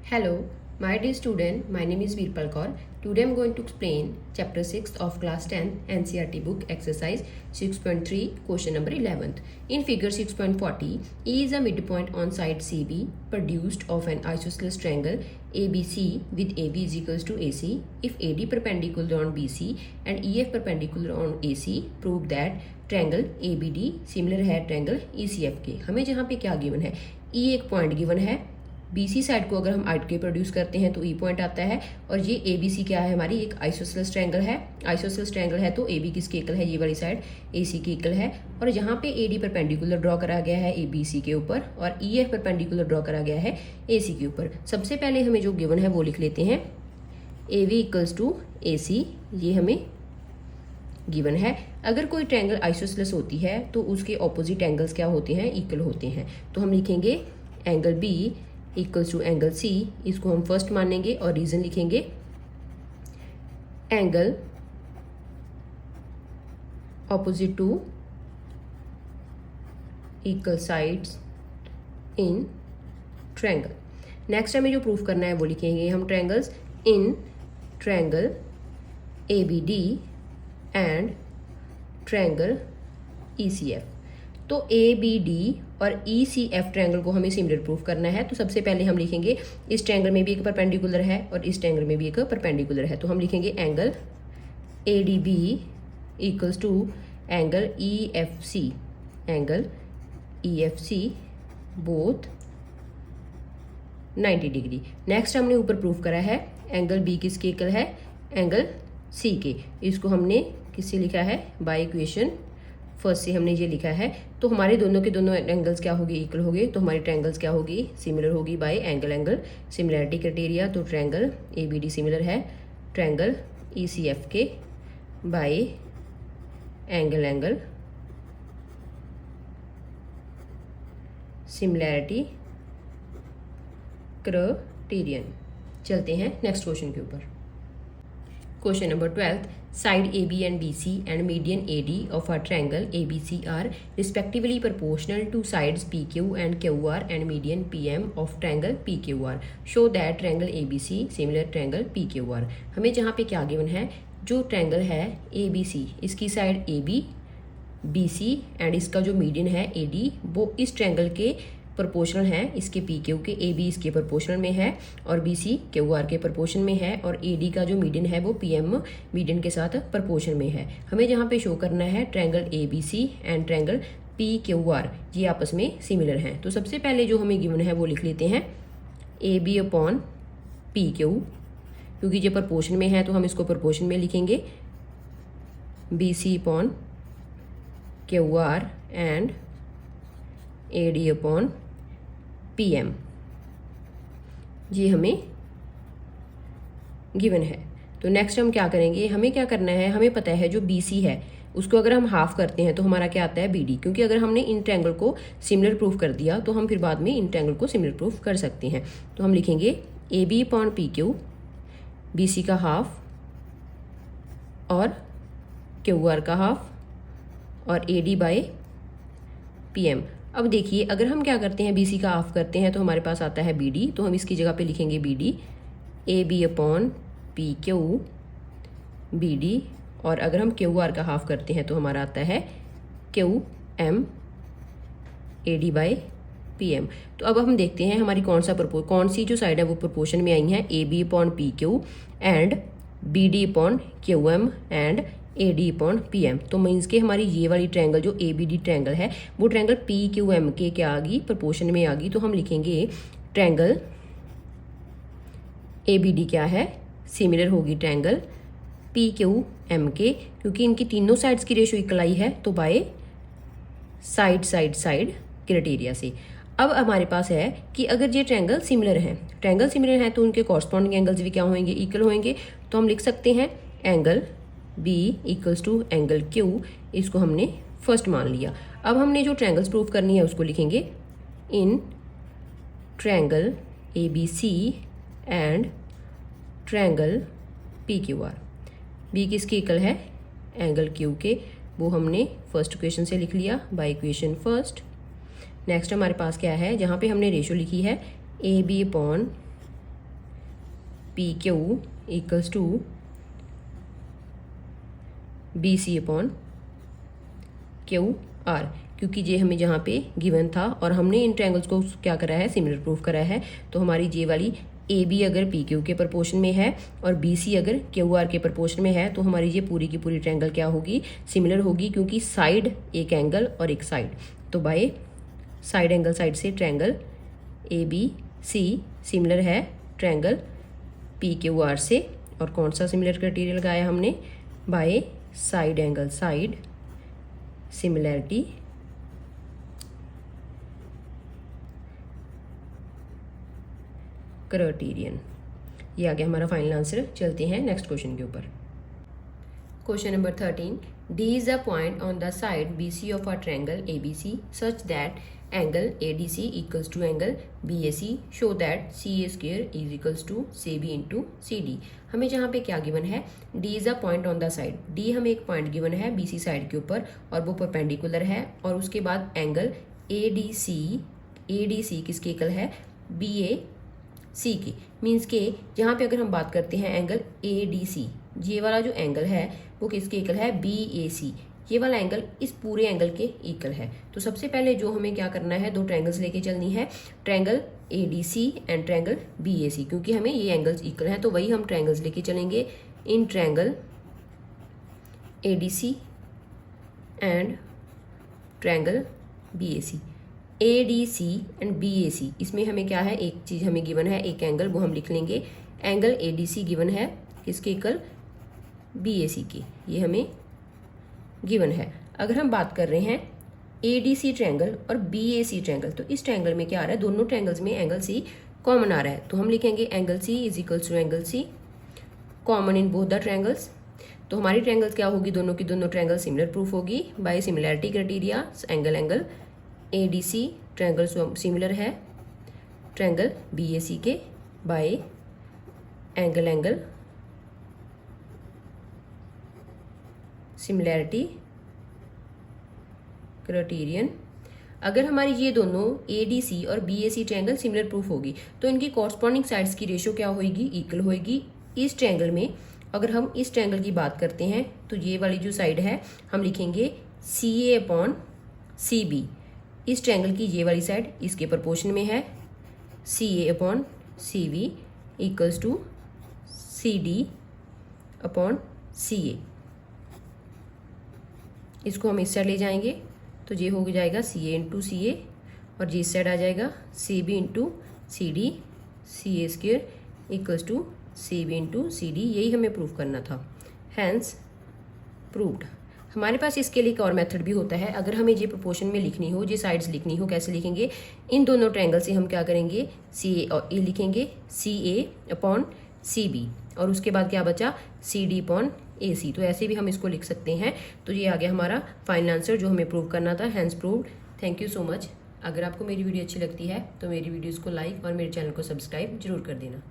Hello, my dear student. My name is Veerpal Kaur. Today I am going to explain chapter 6 of class 10 NCERT book exercise 6.3 question number 11th. In figure 6.40, E is a midpoint on side CB produced of an isosceles triangle ABC with AB is equals to AC. If AD perpendicular on BC and EF perpendicular on AC, prove that triangle ABD similar है triangle ECF के। हमें जहाँ पे क्या given है, E एक पॉइंट given है, BC साइड को अगर हम आइट के प्रोड्यूस करते हैं तो E पॉइंट आता है, और ये ABC क्या है हमारी एक आइसोसेलेस ट्रायंगल है। आइसोसेलेस ट्रायंगल है तो AB किसके इक्वल है, ये वाली साइड AC की इक्वल है, और यहाँ पे AD परपेंडिकुलर ड्रॉ करा गया है ABC के ऊपर और EF परपेंडिकुलर ड्रॉ करा गया है AC के ऊपर। सबसे पहले हमें जो गिवन है वो लिख लेते हैं, AB इक्वल्स टू AC, ये हमें गिवन है। अगर कोई ट्रायंगल आइसोसेलेस होती है तो उसके ऑपोजिट एंगल्स क्या होते हैं, इक्वल होते हैं। तो हम लिखेंगे angle B equals to angle C, इसको हम फर्स्ट मानेंगे और रीजन लिखेंगे angle opposite to equal sides in triangle. Next हमें जो प्रूफ करना है वो लिखेंगे हम triangles in triangle ABD and triangle ECF। तो ABD और ECF ट्रायंगल को हमें सिमिलर प्रूफ करना है। तो सबसे पहले हम लिखेंगे इस ट्रायंगल में भी एक परपेंडिकुलर है और इस ट्रायंगल में भी एक परपेंडिकुलर है, तो हम लिखेंगे angle ADB equals to angle EFC, angle EFC both 90 degree. Next हमने ऊपर प्रूफ करा है एंगल B किसके इक्वल है, एंगल C के। इसको हमने किससे लिखा है, बाय इक्वेशन फर्स्ट से हमने ये लिखा है। तो हमारे दोनों के दोनों एंगल्स क्या होगी, इक्वल होगी, तो हमारी ट्रायंगल्स क्या होगी, सिमिलर होगी bye angle angle similarity criteria. तो ट्रायंगल ABD सिमिलर है ट्रायंगल ECF के by angle angle similarity criterion. चलते हैं नेक्स्ट क्वेश्चन के ऊपर। Question number 12. Side AB and BC and median AD of a triangle ABC are respectively proportional to sides PQ and QR and median PM of triangle PQR. Show that triangle ABC similar triangle PQR. हमें जहाँ पे क्या given है, जो triangle है ABC, इसकी side AB, BC and इसका जो मीडियन है AD, वो इस ट्रायंगल के प्रोपोर्शनल है, इसके PQ के। AB इसके प्रोपोर्शनल में है और BC QR के प्रोपोर्शन में है, और AD का जो मीडियन है वो PM मीडियन के साथ प्रोपोर्शन में है। हमें जहाँ पे शो करना है triangle ABC and triangle PQR ये आपस में सिमिलर हैं। तो सबसे पहले जो हमें गिवन है वो लिख लेते हैं AB अपॉन PQ, क्योंकि ये प्रोपोर्शन में है तो हम इसको प्रोपोर्शन में लिखेंगे, BC upon QR and AD upon PM, ये हमें गिवन है। तो नेक्स्ट हम क्या करेंगे, हमें क्या करना है, हमें पता है जो BC है उसको अगर हम हाफ करते हैं तो हमारा क्या आता है BD, क्योंकि अगर हमने इन ट्रायंगल को सिमिलर प्रूफ कर दिया तो हम फिर बाद में इन ट्रायंगल को सिमिलर प्रूफ कर सकते हैं। तो हम लिखेंगे AB अपॉन PQ, BC का हाफ और QR का हाफ और AD बाय PM। अब देखिए अगर हम क्या करते हैं, BC का हाफ करते हैं तो हमारे पास आता है BD, तो हम इसकी जगह पे लिखेंगे BD AB upon PQ BD, और अगर हम QR का हाफ करते हैं तो हमारा आता है QM AD बाय PM। तो अब हम देखते हैं हमारी कौन सी जो साइड है वो प्रोपोर्शन में आई है, AB upon PQ and BD upon QM and AD upon PM। तो मीन्स के हमारी ये वाली ट्रायंगल जो ABD ट्रायंगल है वो ट्रायंगल PQM के क्या आ गई, प्रोपोर्शन में आ गई। तो हम लिखेंगे ट्रायंगल ABD क्या है, सिमिलर होगी ट्रायंगल PQM के, क्योंकि इनकी तीनों साइड्स की रेशो इक्वल आई है, तो by side side side criteria से। अब हमारे पास है कि अगर ये ट्रायंगल सिमिलर हैं तो उनके कॉरस्पॉन्डिंग एंगल्स भी क्या होंगे, इक्वल होंगे। तो हम लिख सकते हैं angle B equals to angle Q, इसको हमने फर्स्ट मान लिया। अब हमने जो ट्रायंगल्स प्रूफ करनी है उसको लिखेंगे in triangle ABC and triangle PQR। B किसकी इक्वल है, एंगल Q के, वो हमने फर्स्ट इक्वेशन से लिख लिया बाय इक्वेशन फर्स्ट। नेक्स्ट हमारे पास क्या है, जहाँ पे हमने रेशो लिखी है AB upon P Q equals to B C upon Q R, क्योंकि ये हमें जहाँ पे गिवन था और हमने इन ट्रायंगल्स को क्या करा है, सिमिलर प्रूफ करा है। तो हमारी ये वाली ए बी अगर पी क्यू के प्रपोर्शन में है और बी सी अगर क्यू आर के प्रपोर्शन में है तो हमारी ये पूरी की पूरी ट्रायंगल क्या होगी, सिमिलर होगी, क्योंकि साइड एक एंगल और एक साइड। तो बाय साइड एंगल साइड से triangle A B C similar है ट्रायंगल पी क्यू आर से। और कौन सा सिमिलर क्राइटेरिया लगाया हमने, by side angle side similarity criterion. ये आ गया हमारा फाइनल आंसर। चलते हैं नेक्स्ट क्वेश्चन के ऊपर। Question number 13, D is a point on the side B C of a triangle A B C such that angle A D C equals to angle B A C, show that C A square is equals to C B into C D. हमें जहाँ पे क्या given है, D is a point on the side, D हमें एक पॉइंट given है B C side के ऊपर और वो परपेंडिकुलर है, और उसके बाद एंगल ए डी सी किसके इक्वल है, बी ए सी की। मीन्स के यहाँ पे अगर हम बात करते हैं एंगल ए डी सी, ये वाला जो एंगल है वो किसके इक्वल है, बी ए सी। ये वाला एंगल इस पूरे एंगल के इक्वल है। तो सबसे पहले जो हमें क्या करना है, दो ट्रायंगल्स लेके चलनी है, triangle A D C and triangle B A C, क्योंकि हमें ये एंगल्स इक्वल हैं तो वही हम ट्रायंगल्स लेके चलेंगे। इन triangle A D C and triangle B A C, A D C and B A C, इसमें हमें क्या है, एक चीज़ हमें गिवन है, एक एंगल, वो हम लिख लेंगे। Angle A D C given है किसके इक्वल, बी ए सी की, ये हमें गिवन है। अगर हम बात कर रहे हैं ए डी सी ट्रायंगल और बी ए सी ट्रायंगल, तो इस ट्रायंगल में क्या आ रहा है, दोनों ट्रायंगल्स में एंगल सी कॉमन आ रहा है, तो हम लिखेंगे angle C is equals to angle C common in both the triangles. तो हमारी ट्रायंगल्स क्या होगी, दोनों की दोनों ट्रायंगल सिमिलर प्रूफ होगी by similarity criteria. Angle A D C triangle similar है ट्रायंगल बी ए सी के बाय एंगल सिमिलैरिटी क्राइटेरियन। अगर हमारी ये दोनों ए डी सी और B A C triangle similar proof होगी तो इनकी कॉरस्पॉन्डिंग साइड्स की रेशियो क्या होगी, इक्वल होगी। इस ट्रायंगल में अगर हम इस ट्रायंगल की बात करते हैं तो ये वाली जो साइड है हम लिखेंगे C A upon C B. इस ट्रायंगल की ये वाली साइड इसके प्रपोर्शन में है, C A upon C B equals to C D upon C A. इसको हम इस साइड ले जाएंगे तो ये हो जाएगा सी ए इंटू सी ए, और जी इस साइड आ जाएगा C B into C D, C A square equals to C B into C D. यही हमें प्रूव करना था, हैंस प्रूव्ड। हमारे पास इसके लिए एक और मेथड भी होता है। अगर हमें ये प्रोपोर्शन में लिखनी हो, ये साइड्स लिखनी हो, कैसे लिखेंगे, इन दोनों ट्रायंगल से हम क्या करेंगे, सी ए और ए लिखेंगे, C A upon C B, और उसके बाद क्या बचा, सी डी अपॉन ए सी। तो ऐसे भी हम इसको लिख सकते हैं। तो ये आ गया हमारा फाइनल आंसर जो हमें प्रूव करना था, hence proved. Thank you so much. अगर आपको मेरी वीडियो अच्छी लगती है तो मेरी वीडियोज़ को लाइक और मेरे चैनल को सब्सक्राइब जरूर कर देना।